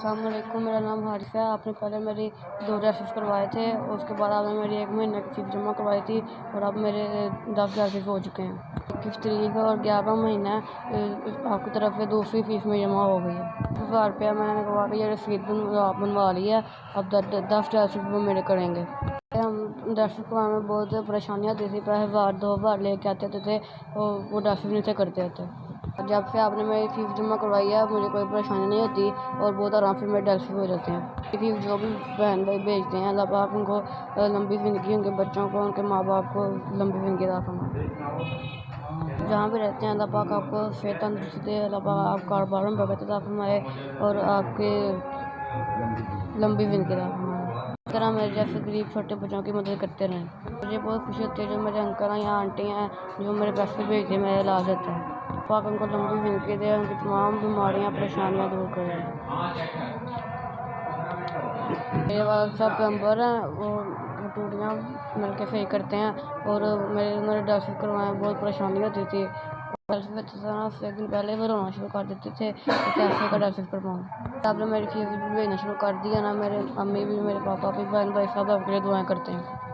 السلام علیکم، میرا نام حارث ہے۔ آپ نے پہلے میری 2 ڈریسز کروائے تھے، اس کے بعد آپ نے میری 1 مہینے کی فیس جمع کروائی تھی اور اب میرے 10 ڈریسز ہو چکے ہیں۔ 21 تاریخ اور 11واں مہینہ ہے، آپ کی طرف سے دوسری فیس میں جمع ہو گئی ہے۔ 1000 روپیہ میں نے کہا کہ یہ رسید بنوا لی ہے، اب 10 ڈریسز وہ میرے کریں گے۔ ہم ڈریسز کروانے میں بہت پریشانیاں ہوتی تھیں، پہلے 1000-2000 لے کے آتے تھے اور وہ ڈریسز نہیں سے کرتے تھے۔ جب سے آپ نے میری فیس جمع کروائی ہے مجھے کوئی پریشانی نہیں ہوتی اور بہت آرام سے میرے ڈریسز ہو جاتے ہیں۔ فیس جو بھی بہن بھائی بھیجتے ہیں، اللہ پاک ان کو لمبی زندگی، ان کے بچوں کو، ان کے ماں باپ کو لمبی زندگی عطا فرمائے۔ جہاں بھی رہتے ہیں اللہ پاک آپ کو صحت تندرستی دے، اللہ پاک آپ کاروبار میں برکت عطا فرمائے اور آپ کے لمبی زندگی عطا فرمائے۔ اس طرح میرے جیسے غریب چھوٹے بچوں کی مدد کرتے رہیں۔ مجھے بہت خوشی ہوتی ہے جو میرے انکل ہیں یا آنٹی ہیں جو میرے پیسے بھیجتے ہیں، میرا علاج ہوتا ہے۔ پاک ان کو لمبی زندگی دے، ان کی تمام بیماریاں پریشانیاں دور کرے۔ میرے والد صاحب پلمبر ہیں، وہ ٹوٹیاں مل کے صحیح کرتے ہیں اور میرے ڈریسز کروائے بہت پریشانی ہوتی تھی۔ 1 دن پہلے وہ رونا شروع کر دیتے تھے کہ کیسے کا ڈریسز کرواؤں۔ اب نے میری فیس بھی بھیجنا شروع کر دیا نا، میرے امی بھی، میرے پاپا بھی، بہن بھائی سب آپ کے لیے دعائیں کرتے ہیں۔